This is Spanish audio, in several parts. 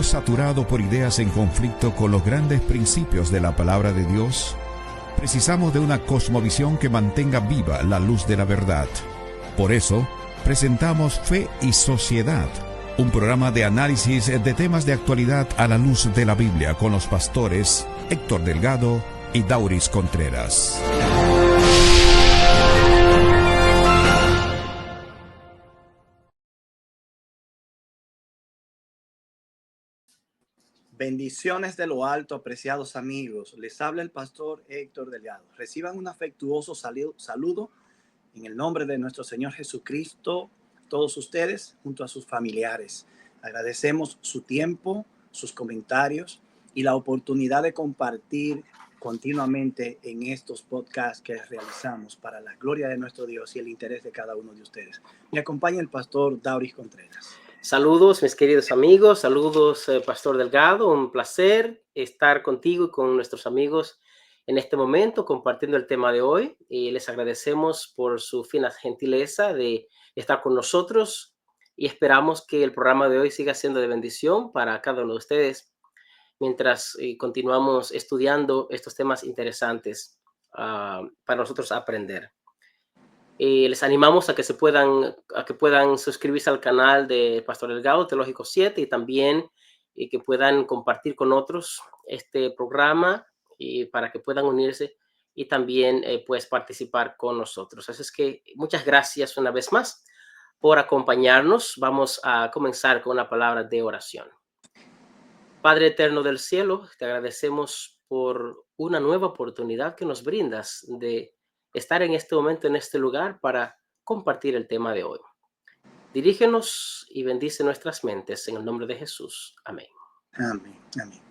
saturado por ideas en conflicto con los grandes principios de la palabra de Dios? Precisamos de una cosmovisión que mantenga viva la luz de la verdad. Por eso, presentamos Fe y Sociedad, un programa de análisis de temas de actualidad a la luz de la Biblia con los pastores Héctor Delgado y Dauris Contreras. Bendiciones de lo alto, apreciados amigos. Les habla el pastor Héctor Delgado. Reciban un afectuoso saludo en el nombre de nuestro Señor Jesucristo, todos ustedes junto a sus familiares. Agradecemos su tiempo, sus comentarios y la oportunidad de compartir continuamente en estos podcasts que realizamos para la gloria de nuestro Dios y el interés de cada uno de ustedes. Me acompaña el pastor Dauris Contreras. Saludos, mis queridos amigos. Saludos, Pastor Delgado. Un placer estar contigo y con nuestros amigos en este momento compartiendo el tema de hoy. Y les agradecemos por su fina gentileza de estar con nosotros y esperamos que el programa de hoy siga siendo de bendición para cada uno de ustedes mientras continuamos estudiando estos temas interesantes para nosotros aprender. Les animamos a que puedan suscribirse al canal de Pastor Delgado Teológico 7 y también que puedan compartir con otros este programa y para que puedan unirse y también pues participar con nosotros. Así es que muchas gracias una vez más por acompañarnos. Vamos a comenzar con una palabra de oración. Padre eterno del cielo, te agradecemos por una nueva oportunidad que nos brindas de estar en este momento, en este lugar, para compartir el tema de hoy. Dirígenos y bendice nuestras mentes en el nombre de Jesús. Amén. Amén. Amén.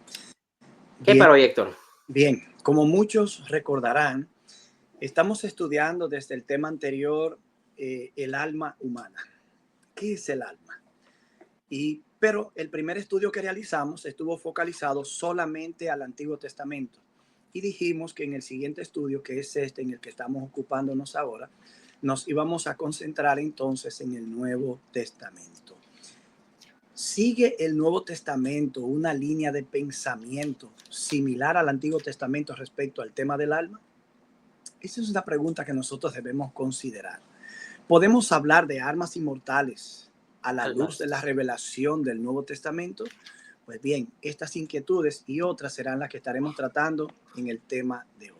¿Qué para hoy, Héctor? Bien, como muchos recordarán, estamos estudiando desde el tema anterior el alma humana. ¿Qué es el alma? Pero el primer estudio que realizamos estuvo focalizado solamente al Antiguo Testamento. Y dijimos que en el siguiente estudio, que es este en el que estamos ocupándonos ahora, nos íbamos a concentrar entonces en el Nuevo Testamento. ¿Sigue el Nuevo Testamento una línea de pensamiento similar al Antiguo Testamento respecto al tema del alma? Esa es una pregunta que nosotros debemos considerar. ¿Podemos hablar de armas inmortales a la luz de la revelación del Nuevo Testamento? Pues bien, estas inquietudes y otras serán las que estaremos tratando en el tema de hoy.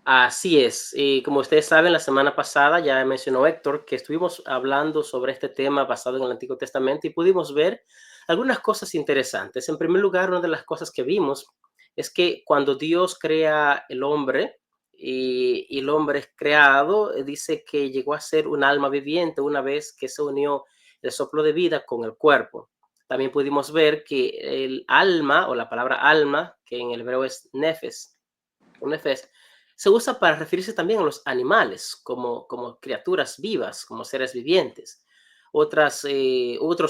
Así es. Y como ustedes saben, la semana pasada ya mencionó Héctor que estuvimos hablando sobre este tema basado en el Antiguo Testamento y pudimos ver algunas cosas interesantes. En primer lugar, una de las cosas que vimos es que cuando Dios crea el hombre y el hombre es creado, dice que llegó a ser un alma viviente una vez que se unió el soplo de vida con el cuerpo. También pudimos ver que el alma, o la palabra alma, que en el hebreo es nefes, se usa para referirse también a los animales, como criaturas vivas, como seres vivientes. Otros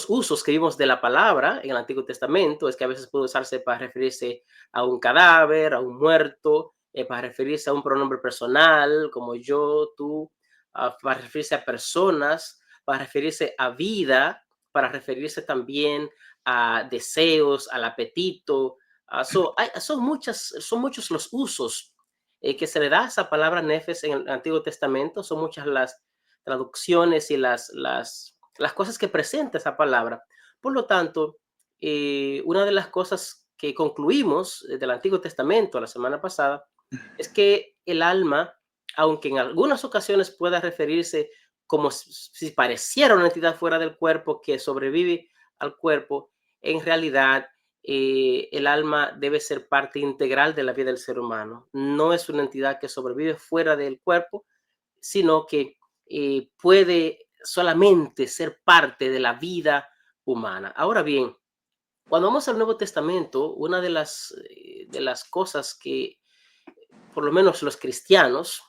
usos que vimos de la palabra en el Antiguo Testamento es que a veces puede usarse para referirse a un cadáver, a un muerto, para referirse a un pronombre personal, como yo, tú, para referirse a personas, para referirse a vida, para referirse también a deseos, al apetito. Son muchos los usos que se le da a esa palabra nefes en el Antiguo Testamento. Son muchas las traducciones y las cosas que presenta esa palabra. Por lo tanto, una de las cosas que concluimos del Antiguo Testamento la semana pasada es que el alma, aunque en algunas ocasiones pueda referirse como si pareciera una entidad fuera del cuerpo que sobrevive al cuerpo, en realidad el alma debe ser parte integral de la vida del ser humano. No es una entidad que sobrevive fuera del cuerpo, sino que puede solamente ser parte de la vida humana. Ahora bien, cuando vamos al Nuevo Testamento, una de las cosas que, por lo menos los cristianos,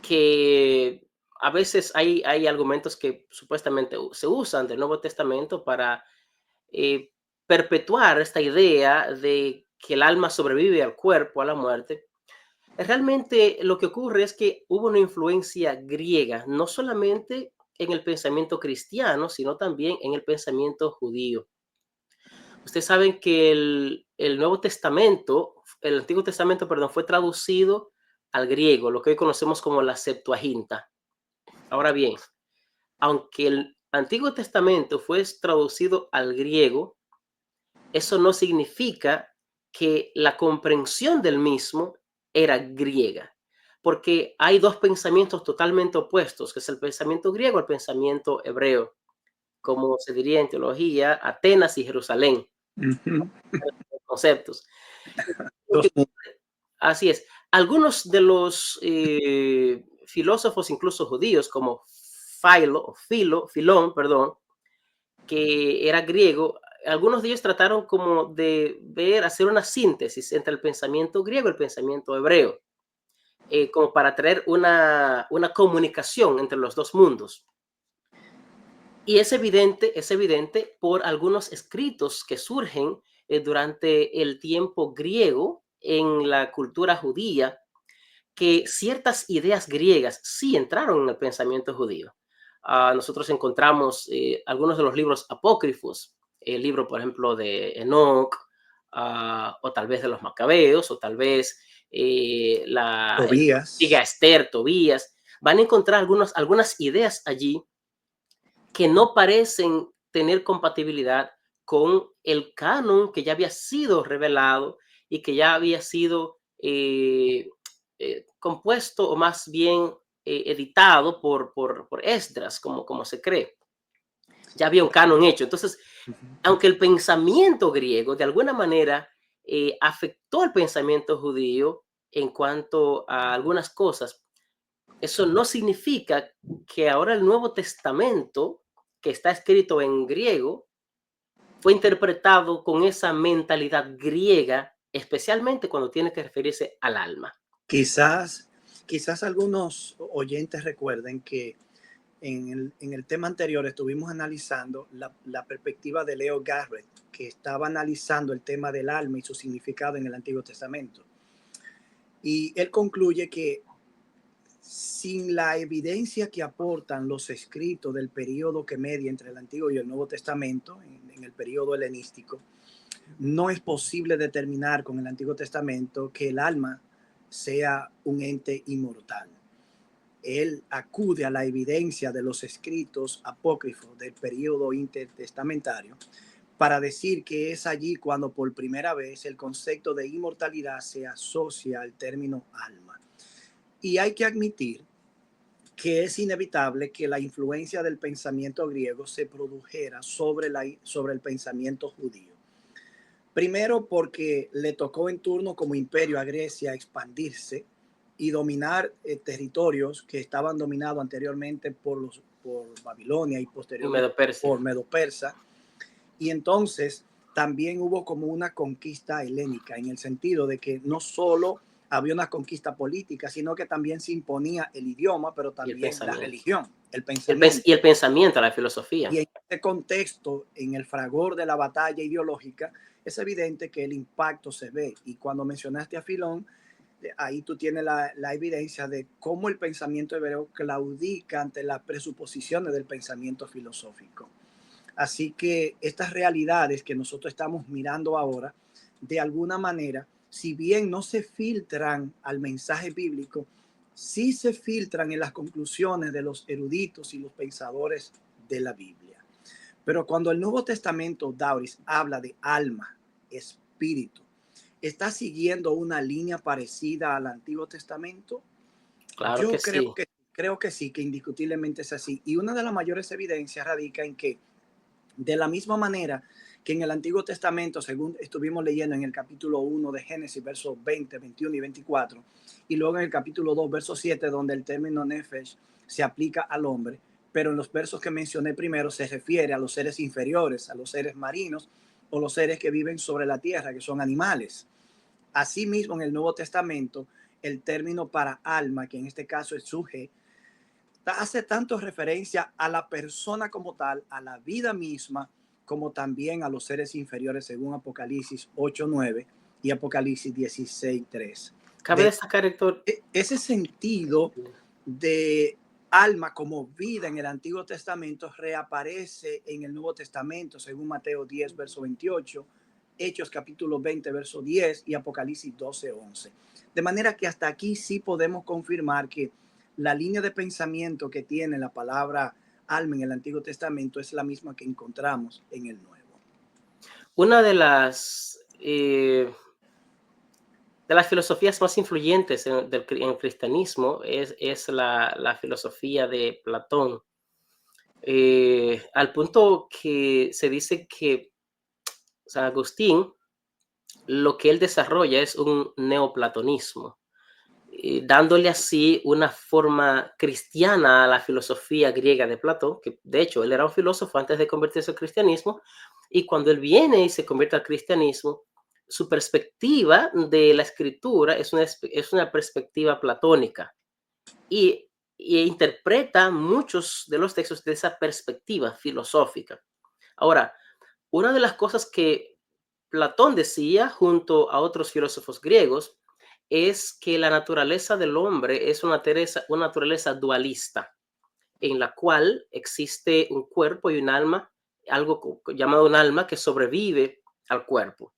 que a veces hay argumentos que supuestamente se usan del Nuevo Testamento para perpetuar esta idea de que el alma sobrevive al cuerpo, a la muerte. Realmente lo que ocurre es que hubo una influencia griega, no solamente en el pensamiento cristiano, sino también en el pensamiento judío. Ustedes saben que el Nuevo Testamento, el Antiguo Testamento, perdón, fue traducido al griego, lo que hoy conocemos como la Septuaginta. Ahora bien, aunque el Antiguo Testamento fue traducido al griego, eso no significa que la comprensión del mismo era griega, porque hay dos pensamientos totalmente opuestos, que es el pensamiento griego y el pensamiento hebreo, como se diría en teología, Atenas y Jerusalén, Ujú. conceptos. Dos mundos. Así es. Algunos de los filósofos, incluso judíos, como Filón, perdón, que era griego, algunos de ellos trataron como de hacer una síntesis entre el pensamiento griego y el pensamiento hebreo, como para traer una comunicación entre los dos mundos. Y es evidente por algunos escritos que surgen durante el tiempo griego en la cultura judía, que ciertas ideas griegas sí entraron en el pensamiento judío. Nosotros encontramos algunos de los libros apócrifos, el libro, por ejemplo, de Enoch, o tal vez de los Macabeos, o tal vez la antigua Tobías. Esther, Tobías. Van a encontrar algunas ideas allí que no parecen tener compatibilidad con el canon que ya había sido revelado y que ya había sido compuesto, o más bien editado por Esdras, como se cree. Ya había un canon hecho. Entonces, aunque el pensamiento griego de alguna manera afectó el pensamiento judío en cuanto a algunas cosas, eso no significa que ahora el Nuevo Testamento, que está escrito en griego, fue interpretado con esa mentalidad griega, especialmente cuando tiene que referirse al alma. Quizás, quizás algunos oyentes recuerden que en el tema anterior estuvimos analizando la perspectiva de Leo Garrett, que estaba analizando el tema del alma y su significado en el Antiguo Testamento. Y él concluye que sin la evidencia que aportan los escritos del periodo que media entre el Antiguo y el Nuevo Testamento, en el periodo helenístico, no es posible determinar con el Antiguo Testamento que el alma sea un ente inmortal. Él acude a la evidencia de los escritos apócrifos del periodo intertestamentario para decir que es allí cuando por primera vez el concepto de inmortalidad se asocia al término alma. Y hay que admitir que es inevitable que la influencia del pensamiento griego se produjera sobre el pensamiento judío. Primero porque le tocó en turno como imperio a Grecia expandirse y dominar territorios que estaban dominados anteriormente por Babilonia y Y posteriormente Medo-Persia. por Medo-Persa. Y entonces también hubo como una conquista helénica, en el sentido de que no solo había una conquista política, sino que también se imponía el idioma, pero Y el también la pensamiento. religión, el pensamiento. Y el pensamiento, la Y filosofía. en este contexto, en el fragor de la batalla ideológica, es evidente que el impacto se ve. Y cuando mencionaste a Filón, ahí tú tienes la evidencia de cómo el pensamiento hebreo claudica ante las presuposiciones del pensamiento filosófico. Así que estas realidades que nosotros estamos mirando ahora, de alguna manera, si bien no se filtran al mensaje bíblico, sí se filtran en las conclusiones de los eruditos y los pensadores de la Biblia. Pero cuando el Nuevo Testamento, Dauris, habla de alma, espíritu, ¿está siguiendo una línea parecida al Antiguo Testamento? Claro que Yo sí. creo que sí, que indiscutiblemente es así. Y una de las mayores evidencias radica en que, de la misma manera que en el Antiguo Testamento, según estuvimos leyendo en el capítulo 1 de Génesis, versos 20, 21 y 24, y luego en el capítulo 2, verso 7, donde el término nefesh se aplica al hombre, pero en los versos que mencioné primero se refiere a los seres inferiores, a los seres marinos o los seres que viven sobre la tierra, que son animales. Asimismo, en el Nuevo Testamento, el término para alma, que en este caso es suje, hace tanto referencia a la persona como tal, a la vida misma, como también a los seres inferiores, según Apocalipsis 8:9 y Apocalipsis 16:3. Cabe destacar, Héctor. Ese sentido de alma como vida en el Antiguo Testamento reaparece en el Nuevo Testamento, según Mateo 10, verso 28, Hechos capítulo 20, verso 10 y Apocalipsis 12, 11. De manera que hasta aquí sí podemos confirmar que la línea de pensamiento que tiene la palabra alma en el Antiguo Testamento es la misma que encontramos en el Nuevo. Una de las filosofías más influyentes en el cristianismo es la filosofía de Platón. Al punto que se dice que San Agustín, lo que él desarrolla es un neoplatonismo, dándole así una forma cristiana a la filosofía griega de Platón, que de hecho él era un filósofo antes de convertirse al cristianismo, y cuando él viene y se convierte al cristianismo, su perspectiva de la escritura es una perspectiva platónica, y interpreta muchos de los textos de esa perspectiva filosófica. Ahora, una de las cosas que Platón decía junto a otros filósofos griegos es que la naturaleza del hombre es una naturaleza dualista, en la cual existe un cuerpo y un alma, algo llamado un alma que sobrevive al cuerpo.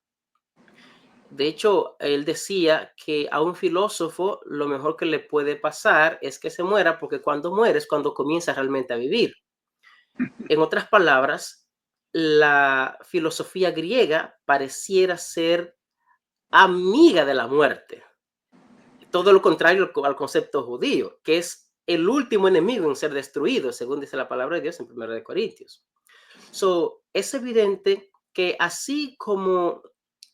De hecho, él decía que a un filósofo lo mejor que le puede pasar es que se muera, porque cuando muere es cuando comienza realmente a vivir. En otras palabras, la filosofía griega pareciera ser amiga de la muerte. Todo lo contrario al concepto judío, que es el último enemigo en ser destruido, según dice la palabra de Dios en 1 Corintios. Es evidente que así como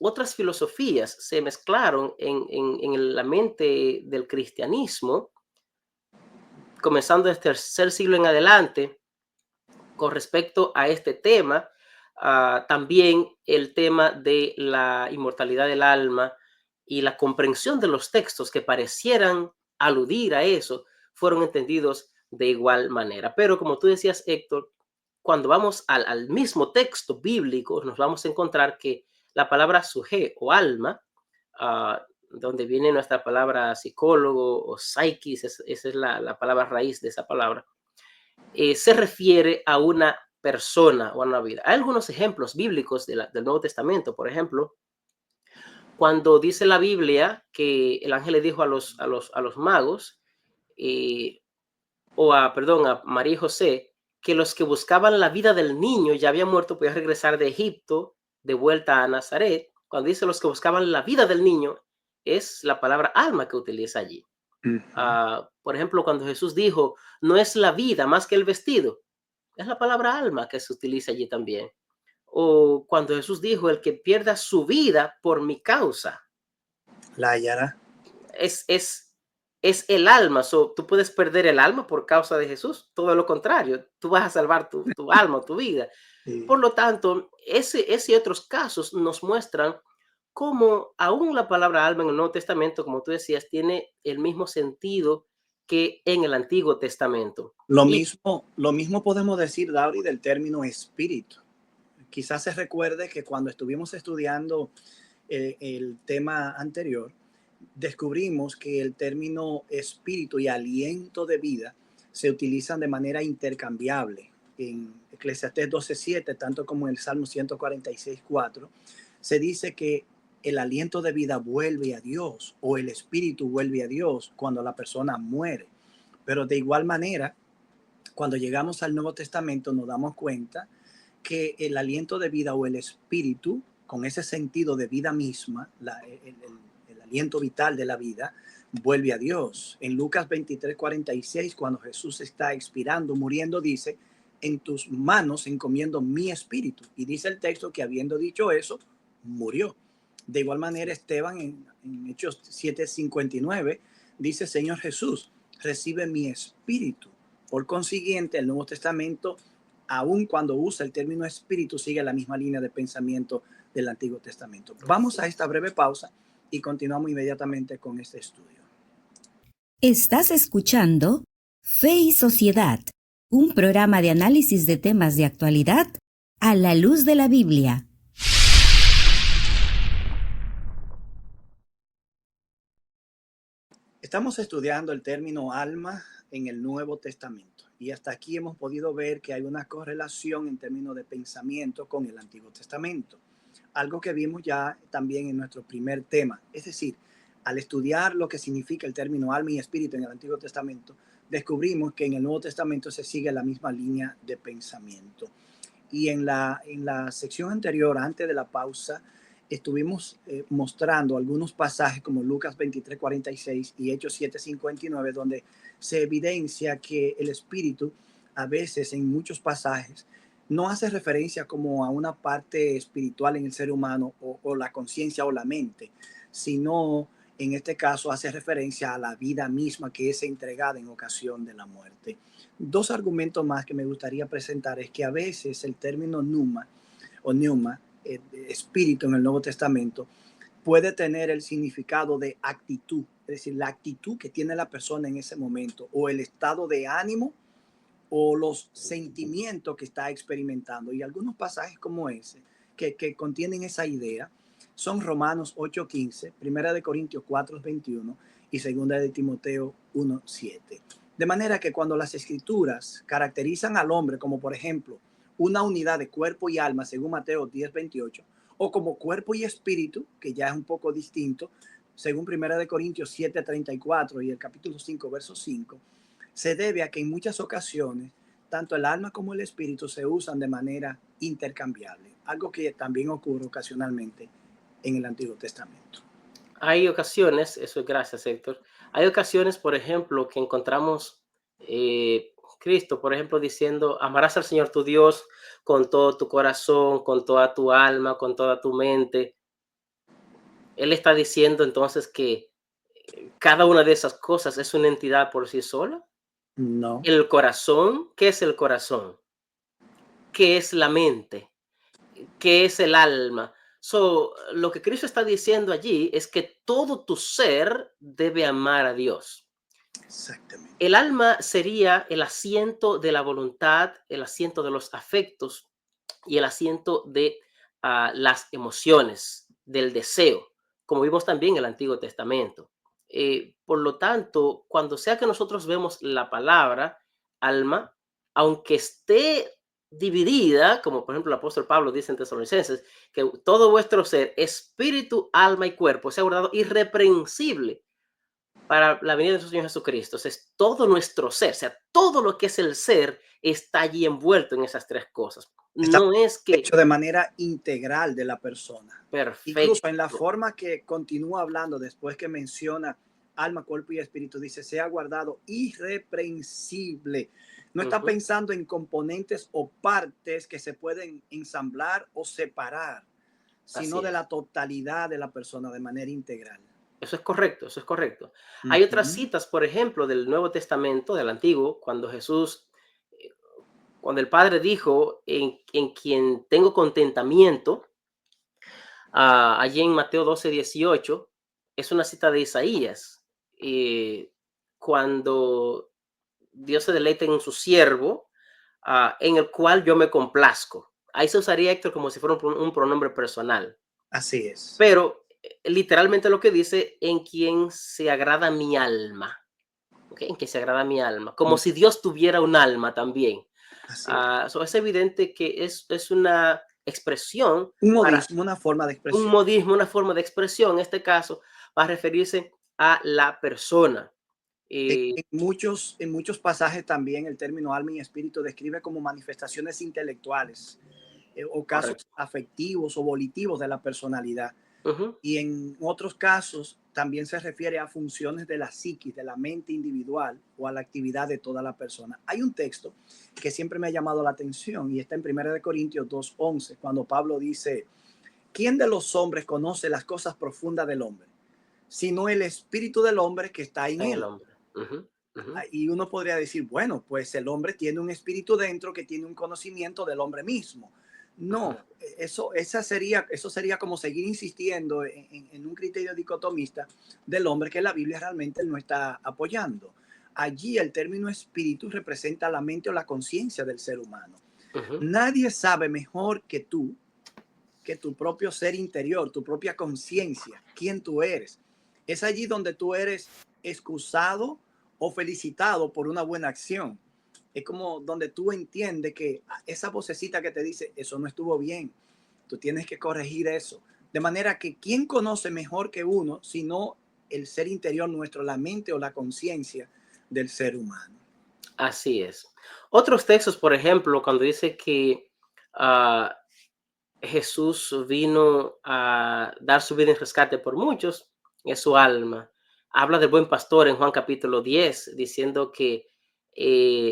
otras filosofías se mezclaron en la mente del cristianismo, comenzando desde el tercer siglo en adelante, con respecto a este tema, también el tema de la inmortalidad del alma y la comprensión de los textos que parecieran aludir a eso, fueron entendidos de igual manera. Pero como tú decías, Héctor, cuando vamos al mismo texto bíblico, nos vamos a encontrar que la palabra suje o alma, donde viene nuestra palabra psicólogo o psiquis, esa es la palabra raíz de esa palabra, se refiere a una persona o a una vida. Hay algunos ejemplos bíblicos del Nuevo Testamento. Por ejemplo, cuando dice la Biblia que el ángel le dijo a los magos, a María y José, que los que buscaban la vida del niño ya habían muerto, podían regresar de Egipto de vuelta a Nazaret. Cuando dice los que buscaban la vida del niño, es la palabra alma que utiliza allí. Por ejemplo, cuando Jesús dijo, no es la vida más que el vestido, es la palabra alma que se utiliza allí también. O cuando Jesús dijo, el que pierda su vida por mi causa, la hallará. Es el alma. Tú puedes perder el alma por causa de Jesús. Todo lo contrario, tú vas a salvar tu alma, tu vida. Sí. Por lo tanto, ese y otros casos nos muestran cómo aún la palabra alma en el Nuevo Testamento, como tú decías, tiene el mismo sentido que en el Antiguo Testamento. Lo mismo podemos decir, Dauri, del término espíritu. Quizás se recuerde que cuando estuvimos estudiando el tema anterior, descubrimos que el término espíritu y aliento de vida se utilizan de manera intercambiable. En Eclesiastés 12:7, tanto como en el Salmo 146:4, se dice que el aliento de vida vuelve a Dios o el espíritu vuelve a Dios cuando la persona muere. Pero de igual manera, cuando llegamos al Nuevo Testamento nos damos cuenta que el aliento de vida o el espíritu, con ese sentido de vida misma, el aliento vital de la vida, vuelve a Dios. En Lucas 23:46, cuando Jesús está expirando, muriendo, dice, en tus manos encomiendo mi espíritu. Y dice el texto que habiendo dicho eso, murió. De igual manera, Esteban en Hechos 7:59 dice, Señor Jesús, recibe mi espíritu. Por consiguiente, el Nuevo Testamento, aun cuando usa el término espíritu, sigue la misma línea de pensamiento del Antiguo Testamento. Vamos a esta breve pausa y continuamos inmediatamente con este estudio. Estás escuchando Fe y Sociedad, un programa de análisis de temas de actualidad a la luz de la Biblia. Estamos estudiando el término alma en el Nuevo Testamento. Y hasta aquí hemos podido ver que hay una correlación en términos de pensamiento con el Antiguo Testamento. Algo que vimos ya también en nuestro primer tema. Es decir, al estudiar lo que significa el término alma y espíritu en el Antiguo Testamento, descubrimos que en el Nuevo Testamento se sigue la misma línea de pensamiento. Y en la sección anterior, antes de la pausa, estuvimos mostrando algunos pasajes como Lucas 23:46 y Hechos 7:59, donde se evidencia que el espíritu a veces en muchos pasajes no hace referencia como a una parte espiritual en el ser humano o la conciencia o la mente, sino en este caso hace referencia a la vida misma que es entregada en ocasión de la muerte. Dos argumentos más que me gustaría presentar es que a veces el término pneuma o pneuma, espíritu en el Nuevo Testamento, puede tener el significado de actitud, es decir, la actitud que tiene la persona en ese momento o el estado de ánimo o los sentimientos que está experimentando. Y algunos pasajes como ese que contienen esa idea son Romanos 8:15, Primera de Corintios 4:21 y Segunda de Timoteo 1:7. De manera que cuando las escrituras caracterizan al hombre como, por ejemplo, una unidad de cuerpo y alma, según Mateo 10:28, o como cuerpo y espíritu, que ya es un poco distinto, según Primera de Corintios 7:34 y el capítulo 5, verso 5, se debe a que en muchas ocasiones tanto el alma como el espíritu se usan de manera intercambiable, algo que también ocurre ocasionalmente en el Antiguo Testamento. Hay ocasiones, eso es gracias, Héctor. Hay ocasiones, por ejemplo, que encontramos Cristo, por ejemplo, diciendo, amarás al Señor tu Dios con todo tu corazón, con toda tu alma, con toda tu mente. Él está diciendo entonces que cada una de esas cosas es una entidad por sí sola. No, El corazón, ¿qué es el corazón? ¿Qué es la mente? ¿Qué es el alma? Lo que Cristo está diciendo allí es que todo tu ser debe amar a Dios. exactamente. El alma sería el asiento de la voluntad, el asiento de los afectos y el asiento de las emociones, del deseo, como vimos también en el Antiguo Testamento. Por lo tanto, cuando sea que nosotros vemos la palabra alma, aunque esté dividida, como por ejemplo el apóstol Pablo dice en Tesalonicenses, que todo vuestro ser, espíritu, alma y cuerpo, sea guardado irreprensible para la venida de nuestro Señor Jesucristo. O sea, es todo nuestro ser, o sea, todo lo que es el ser está allí envuelto en esas tres cosas. Está No es que hecho de manera integral de la persona. Incluso en la perfecto. forma que continúa hablando después que menciona alma, cuerpo y espíritu, dice, sea guardado irreprensible. No está Ujú, pensando en componentes o partes que se pueden ensamblar o separar, sino así de es. la totalidad de la persona de manera integral. Eso es correcto, eso es correcto. Hay otras Ujú. citas, por ejemplo, del Nuevo Testamento, del Antiguo, cuando Jesús, eh, cuando el Padre dijo, en quien tengo contentamiento, allí en Mateo 12:18, es una cita de Isaías, cuando Dios se deleita en su siervo, en el cual yo me complazco. Ahí se usaría Héctor como si fuera un pronombre personal, Así es. pero literalmente lo que dice, en quien se agrada mi alma. ¿Ok? En que se agrada mi alma, como Mm, si Dios tuviera un alma también. así es. Es evidente que es una expresión Un para modismo, una forma de un expresión. modismo, una forma de expresión, en este caso, va a referirse a la persona. Eh, En muchos pasajes también el término alma y espíritu describe como manifestaciones intelectuales o casos correcto. afectivos o volitivos de la personalidad. Ujú, Y en otros casos también se refiere a funciones de la psiquis, de la mente individual o a la actividad de toda la persona. Hay un texto que siempre me ha llamado la atención y está en 1 Corintios 2:11, cuando Pablo dice, ¿quién de los hombres conoce las cosas profundas del hombre? Sino el espíritu del hombre que está en en el él. hombre. Ujú, ujú, Y uno podría decir, bueno, pues el hombre tiene un espíritu dentro que tiene un conocimiento del hombre mismo. ujú. No, eso sería como seguir insistiendo en un criterio dicotomista del hombre que la Biblia realmente no está apoyando. Allí el término espíritu representa la mente o la conciencia del ser humano. Ujú, Nadie sabe mejor que tu propio ser interior, tu propia conciencia, quién tú eres. Es allí donde tú eres excusado o felicitado por una buena acción. Es como donde tú entiendes que esa vocecita que te dice, eso no estuvo bien, tú tienes que corregir eso. De manera que, ¿quién conoce mejor que uno, sino el ser interior nuestro, la mente o la conciencia del ser humano? Así es. Otros textos, por ejemplo, cuando dice que ah, Jesús vino a dar su vida en rescate por muchos, es su alma. Habla del buen pastor en Juan capítulo 10, diciendo que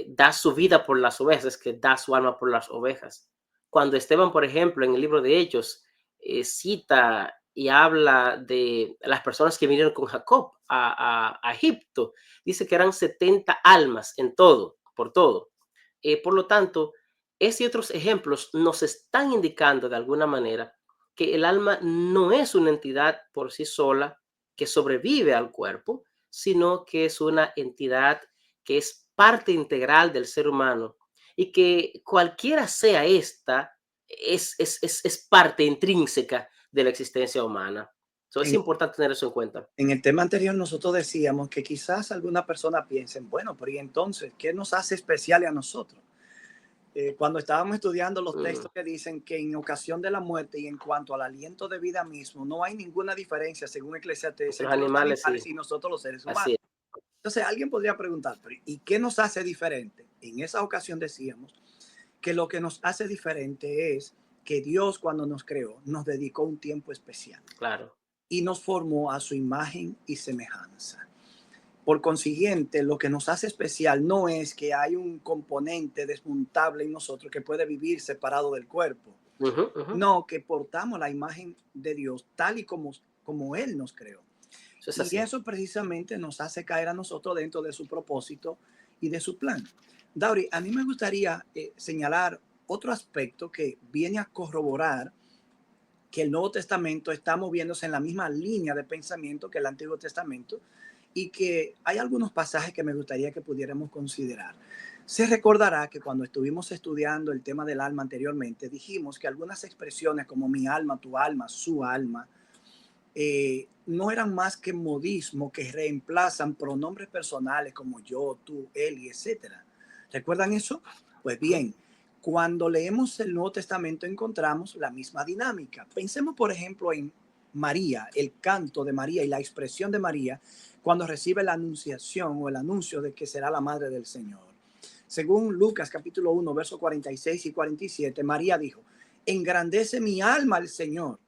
da su vida por las ovejas, es que da su alma por las ovejas. Cuando Esteban, por ejemplo, en el libro de Hechos, cita y habla de las personas que vinieron con Jacob a Egipto, dice que eran 70 almas en todo, por todo. Por lo tanto, ese y otros ejemplos nos están indicando de alguna manera que el alma no es una entidad por sí sola que sobrevive al cuerpo, sino que es una entidad que es parte integral del ser humano y que cualquiera sea esta, es parte intrínseca de la existencia humana. So, es En, importante tener eso en cuenta. en el tema anterior nosotros decíamos que quizás alguna persona piense, bueno, pero ¿y entonces qué nos hace especiales a nosotros? Cuando estábamos estudiando los Mm, textos que dicen que en ocasión de la muerte y en cuanto al aliento de vida mismo, no hay ninguna diferencia, según Eclesiastés, entre los entre los animales, animales sí, y nosotros los seres así humanos. es. Entonces alguien podría preguntar, ¿y qué nos hace diferente? En esa ocasión decíamos que lo que nos hace diferente es que Dios, cuando nos creó, nos dedicó un tiempo especial Claro. y nos formó a su imagen y semejanza. Por consiguiente, lo que nos hace especial no es que hay un componente desmontable en nosotros que puede vivir separado del cuerpo, Ujú, ujú. no, que portamos la imagen de Dios tal y como Él nos creó. Eso es Y así. eso precisamente nos hace caer a nosotros dentro de su propósito y de su plan. Dauri, a mí me gustaría señalar otro aspecto que viene a corroborar que el Nuevo Testamento está moviéndose en la misma línea de pensamiento que el Antiguo Testamento y que hay algunos pasajes que me gustaría que pudiéramos considerar. Se recordará que cuando estuvimos estudiando el tema del alma anteriormente, dijimos que algunas expresiones como mi alma, tu alma, su alma, no eran más que modismo que reemplazan pronombres personales como yo, tú, él y etcétera. ¿Recuerdan eso? Pues Ujú. bien, cuando leemos el Nuevo Testamento encontramos la misma dinámica. Pensemos, por ejemplo, en María, el canto de María y la expresión de María cuando recibe la anunciación o el anuncio de que será la madre del Señor. Según Lucas capítulo 1, versos 46 y 47, María dijo, engrandece mi alma al Señor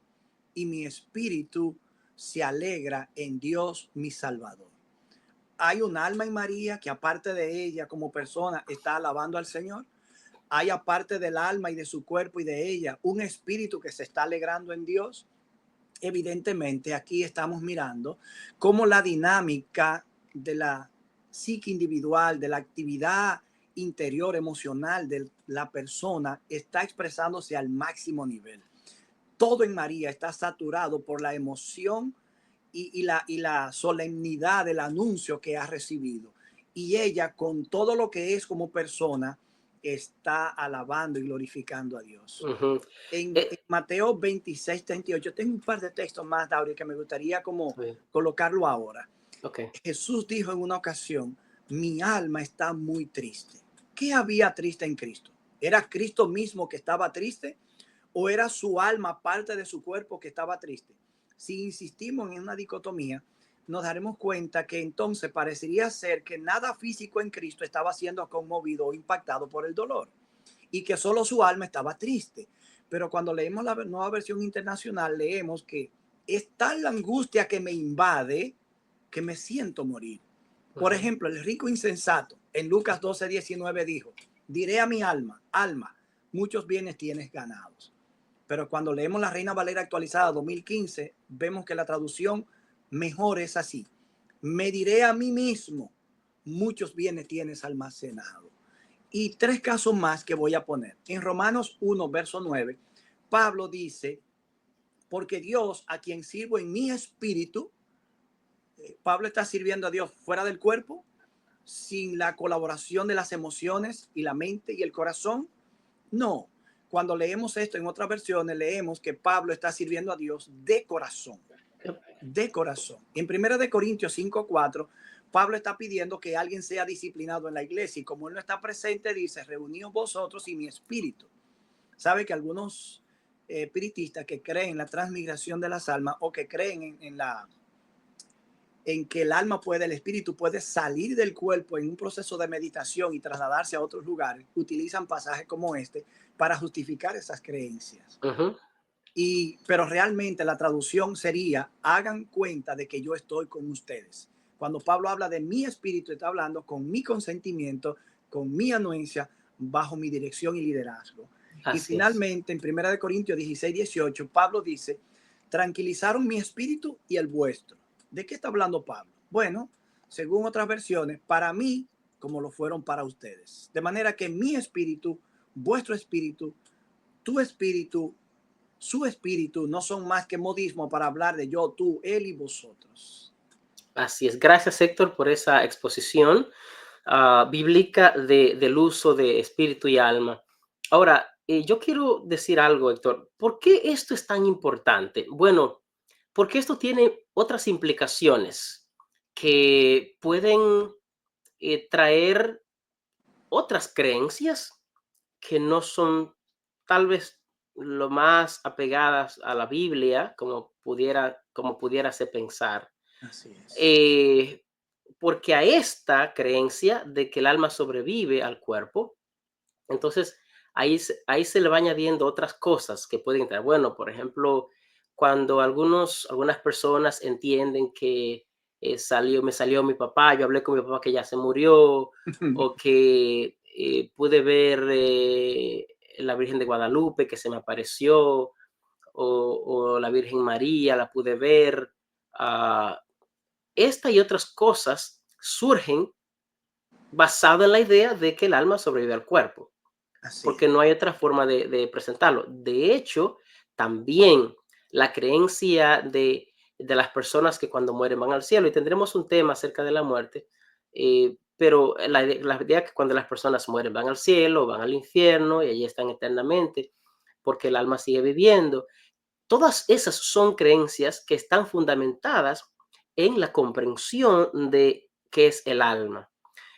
y mi espíritu se alegra en Dios mi Salvador. Hay un alma en María que aparte de ella como persona está alabando al Señor. Hay aparte del alma y de su cuerpo y de ella un espíritu que se está alegrando en Dios. Evidentemente aquí estamos mirando cómo la dinámica de la psique individual, de la actividad interior emocional de la persona está expresándose al máximo nivel. Todo en María está saturado por la emoción y la solemnidad del anuncio que ha recibido. Y ella, con todo lo que es como persona, está alabando y glorificando a Dios. Ujú. En Eh, Mateo 26:38, tengo un par de textos más, Dauri, que me gustaría como Está bien. colocarlo ahora. Ok. Jesús dijo en una ocasión, mi alma está muy triste. ¿Qué había triste en Cristo? ¿Era Cristo mismo que estaba triste? ¿O era su alma parte de su cuerpo que estaba triste? Si insistimos en una dicotomía, nos daremos cuenta que entonces parecería ser que nada físico en Cristo estaba siendo conmovido o impactado por el dolor y que solo su alma estaba triste. Pero cuando leemos la nueva versión internacional, leemos que es tal la angustia que me invade que me siento morir. Por Ujú. ejemplo, el rico insensato en Lucas 12:19 dijo, diré a mi alma, alma, muchos bienes tienes ganados. Pero cuando leemos la Reina Valera actualizada 2015, vemos que la traducción mejor es así. Me diré a mí mismo, muchos bienes tienes almacenado. Y tres casos más que voy a poner. En Romanos 1, verso 9, Pablo dice, porque Dios a quien sirvo en mi espíritu, Pablo está sirviendo a Dios fuera del cuerpo, sin la colaboración de las emociones y la mente y el corazón. No, cuando leemos esto en otras versiones, leemos que Pablo está sirviendo a Dios de corazón. de corazón. En 1 Corintios 5:4, Pablo está pidiendo que alguien sea disciplinado en la iglesia y como él no está presente, dice, reuníos vosotros y mi espíritu. Sabe que algunos espiritistas que creen en la transmigración de las almas o que creen en que el espíritu puede salir del cuerpo en un proceso de meditación y trasladarse a otros lugares, utilizan pasajes como este para justificar esas creencias. Ujú. Pero realmente la traducción sería, hagan cuenta de que yo estoy con ustedes. Cuando Pablo habla de mi espíritu, está hablando con mi consentimiento, con mi anuencia, bajo mi dirección y liderazgo. Y Así es. finalmente, en 1 Corintios 16:18, Pablo dice, tranquilizaron mi espíritu y el vuestro. ¿De qué está hablando Pablo? Bueno, según otras versiones, para mí, como lo fueron para ustedes. De manera que mi espíritu, vuestro espíritu, tu espíritu, su espíritu no son más que modismo para hablar de yo, tú, él y vosotros. Así es. Gracias, Héctor, por esa exposición bíblica del uso de espíritu y alma. Ahora, yo quiero decir algo, Héctor. ¿Por qué esto es tan importante? Bueno, porque esto tiene otras implicaciones que pueden traer otras creencias que no son tal vez lo más apegadas a la Biblia como pudiera pensar. Así es. Eh, Porque a esta creencia de que el alma sobrevive al cuerpo, entonces ahí se le va añadiendo otras cosas que pueden entrar. Bueno, por ejemplo, cuando algunas personas entienden que me salió mi papá, yo hablé con mi papá que ya se murió, o que pude ver la Virgen de Guadalupe que se me apareció, o la Virgen María, la pude ver. ah, Esta y otras cosas surgen basado en la idea de que el alma sobrevive al cuerpo, Así es. porque no hay otra forma de presentarlo. De hecho, también la creencia de las personas que cuando mueren van al cielo, y tendremos un tema acerca de la muerte, pero la idea que cuando las personas mueren van al cielo, van al infierno y allí están eternamente, porque el alma sigue viviendo. Todas esas son creencias que están fundamentadas en la comprensión de qué es el alma.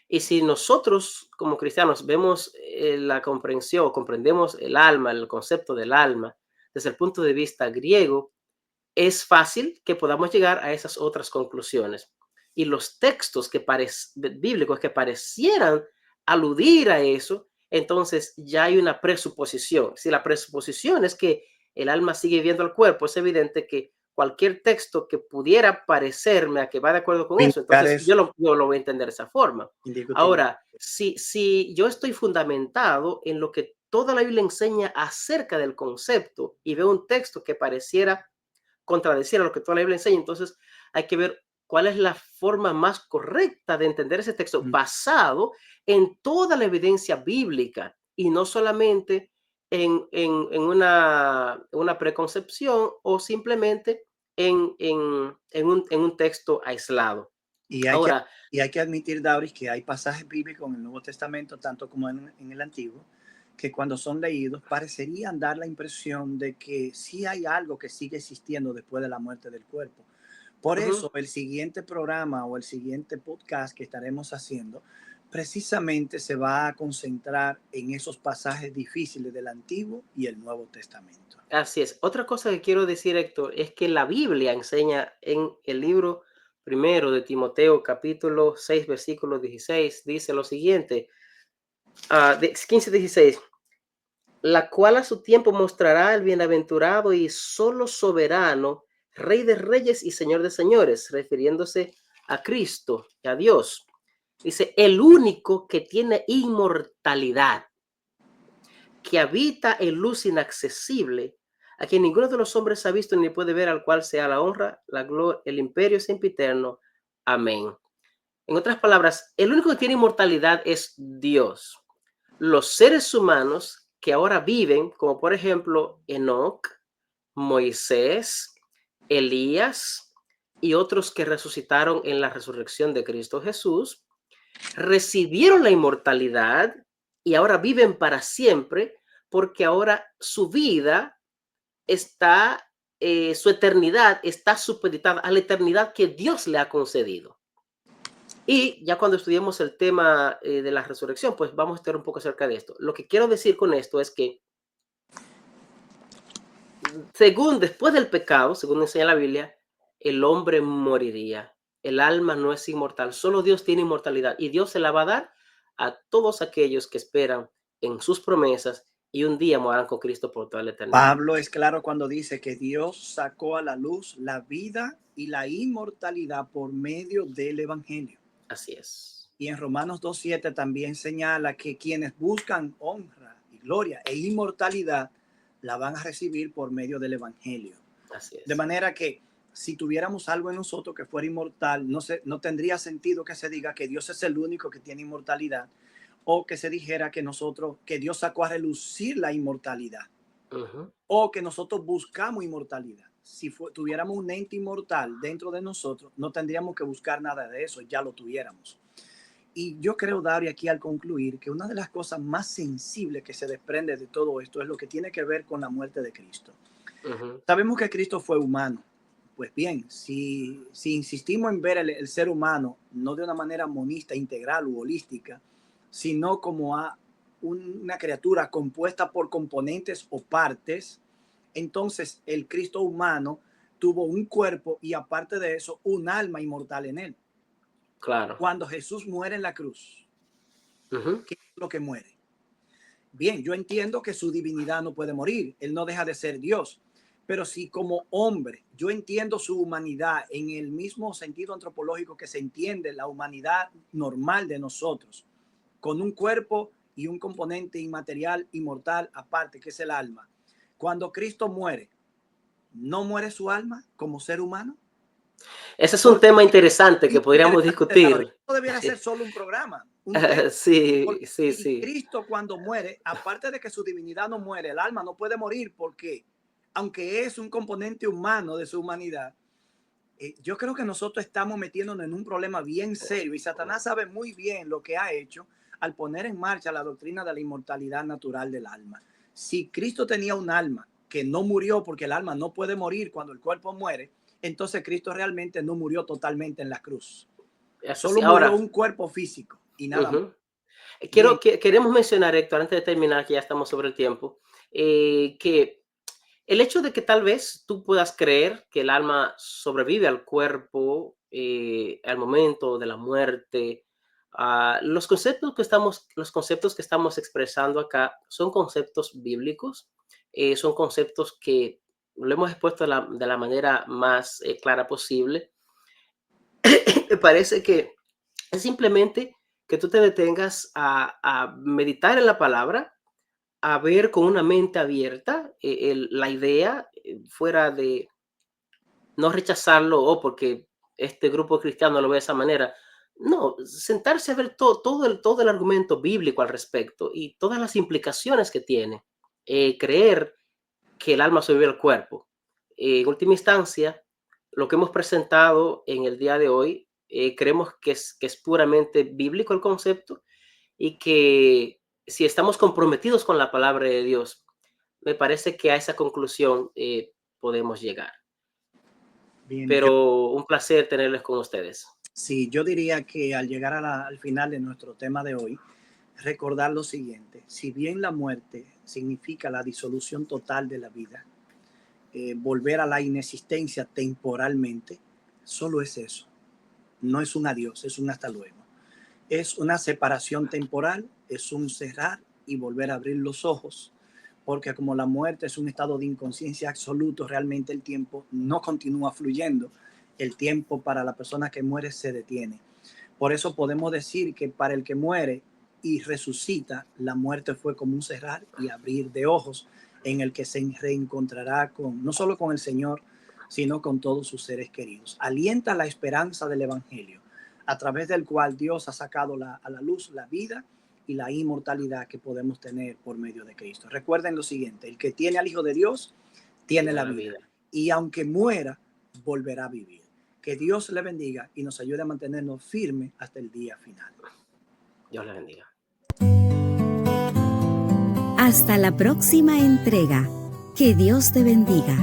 Y si nosotros como cristianos vemos la comprensión o comprendemos el alma, el concepto del alma, desde el punto de vista griego, es fácil que podamos llegar a esas otras conclusiones. Y los textos bíblicos que parecieran aludir a eso, entonces ya hay una presuposición. Si la presuposición es que el alma sigue viviendo al cuerpo, es evidente que cualquier texto que pudiera parecerme a que va de acuerdo con eso, entonces Eso, yo lo voy a entender de esa forma. indiscutible. Ahora, si yo estoy fundamentado en lo que toda la Biblia enseña acerca del concepto y veo un texto que pareciera contradecir a lo que toda la Biblia enseña, entonces hay que ver cuál es la forma más correcta de entender ese texto basado en toda la evidencia bíblica y no solamente en una preconcepción o simplemente en un texto aislado. Y hay que, Ahora, y hay que admitir, Dauris, que hay pasajes bíblicos en el Nuevo Testamento, tanto como en el Antiguo, que cuando son leídos parecerían dar la impresión de que sí hay algo que sigue existiendo después de la muerte del cuerpo. Por ujú, eso el siguiente programa o el siguiente podcast que estaremos haciendo precisamente se va a concentrar en esos pasajes difíciles del Antiguo y el Nuevo Testamento. así es. Otra cosa que quiero decir, Héctor, es que la Biblia enseña en el libro primero de Timoteo, capítulo 6, versículo 16, dice lo siguiente, 15-16, la cual a su tiempo mostrará el bienaventurado y solo soberano, Rey de reyes y Señor de señores, refiriéndose a Cristo y a Dios. Dice, el único que tiene inmortalidad, que habita en luz inaccesible, a quien ninguno de los hombres ha visto ni puede ver, al cual sea la honra, la gloria, el imperio sempiterno. Amén. En otras palabras, el único que tiene inmortalidad es Dios. Los seres humanos que ahora viven, como por ejemplo Enoc, Moisés, Elías y otros que resucitaron en la resurrección de Cristo Jesús, recibieron la inmortalidad y ahora viven para siempre porque ahora su vida está su eternidad está supeditada a la eternidad que Dios le ha concedido. Y ya cuando estudiemos el tema de la resurrección, pues vamos a estar un poco acerca de esto. Lo que quiero decir con esto es que después del pecado, según enseña la Biblia, el hombre moriría. El alma no es inmortal, solo Dios tiene inmortalidad y Dios se la va a dar a todos aquellos que esperan en sus promesas y un día morarán con Cristo por toda la eternidad. Pablo es claro cuando dice que Dios sacó a la luz la vida y la inmortalidad por medio del evangelio. Así es. Y en Romanos 2:7 también señala que quienes buscan honra y gloria e inmortalidad la van a recibir por medio del evangelio. Así es. De manera que si tuviéramos algo en nosotros que fuera inmortal, no tendría sentido que se diga que Dios es el único que tiene inmortalidad, o que se dijera que Dios sacó a relucir la inmortalidad, o que nosotros buscamos inmortalidad. Si tuviéramos un ente inmortal dentro de nosotros, no tendríamos que buscar nada de eso, ya lo tuviéramos. Y yo creo, Dario, aquí al concluir, que una de las cosas más sensibles que se desprende de todo esto es lo que tiene que ver con la muerte de Cristo. Sabemos que Cristo fue humano. Pues bien, si insistimos en ver el ser humano no de una manera monista, integral u holística, sino como a una criatura compuesta por componentes o partes, entonces el Cristo humano tuvo un cuerpo y aparte de eso un alma inmortal en él. Claro. Cuando Jesús muere en la cruz, ¿qué es lo que muere? Bien, yo entiendo que su divinidad no puede morir, él no deja de ser Dios, pero si como hombre yo entiendo su humanidad en el mismo sentido antropológico que se entiende la humanidad normal de nosotros, con un cuerpo y un componente inmaterial inmortal aparte, que es el alma. Cuando Cristo muere, ¿no muere su alma como ser humano? Ese es un tema interesante que podríamos discutir. Esto debiera ser solo un programa. Sí. Cristo cuando muere, aparte de que su divinidad no muere, el alma no puede morir porque, aunque es un componente humano de su humanidad, yo creo que nosotros estamos metiéndonos en un problema bien serio y Satanás sabe muy bien lo que ha hecho al poner en marcha la doctrina de la inmortalidad natural del alma. Si Cristo tenía un alma que no murió porque el alma no puede morir cuando el cuerpo muere, entonces Cristo realmente no murió totalmente en la cruz. Solo murió un cuerpo físico y nada más. Queremos mencionar, Héctor, antes de terminar, que ya estamos sobre el tiempo, que el hecho de que tal vez tú puedas creer que el alma sobrevive al cuerpo al momento de la muerte, los conceptos que estamos expresando acá son conceptos bíblicos, son conceptos que lo hemos expuesto de la manera más clara posible. Me parece que es simplemente que tú te detengas a meditar en la palabra, a ver con una mente abierta la idea, fuera de no rechazarlo porque este grupo cristiano lo ve de esa manera. No, sentarse a ver todo el argumento bíblico al respecto y todas las implicaciones que tiene. Creer que el alma sobrevive al cuerpo. En última instancia, lo que hemos presentado en el día de hoy, creemos que es puramente bíblico el concepto y que si estamos comprometidos con la palabra de Dios, me parece que a esa conclusión podemos llegar. Bien, pero un placer tenerles con ustedes. Sí, yo diría que al llegar al final de nuestro tema de hoy, recordar lo siguiente: si bien la muerte significa la disolución total de la vida, volver a la inexistencia temporalmente, solo es eso. No es un adiós, es un hasta luego. Es una separación temporal, es un cerrar y volver a abrir los ojos, porque como la muerte es un estado de inconsciencia absoluto, realmente el tiempo no continúa fluyendo. El tiempo para la persona que muere se detiene. Por eso podemos decir que para el que muere y resucita, la muerte fue como un cerrar y abrir de ojos, en el que se reencontrará no solo con el Señor, sino con todos sus seres queridos. Alienta la esperanza del Evangelio, a través del cual Dios ha sacado a la luz la vida y la inmortalidad que podemos tener por medio de Cristo. Recuerden lo siguiente: el que tiene al Hijo de Dios tiene la vida, y aunque muera, volverá a vivir. Que Dios le bendiga y nos ayude a mantenernos firmes hasta el día final. Dios le bendiga. Hasta la próxima entrega. Que Dios te bendiga.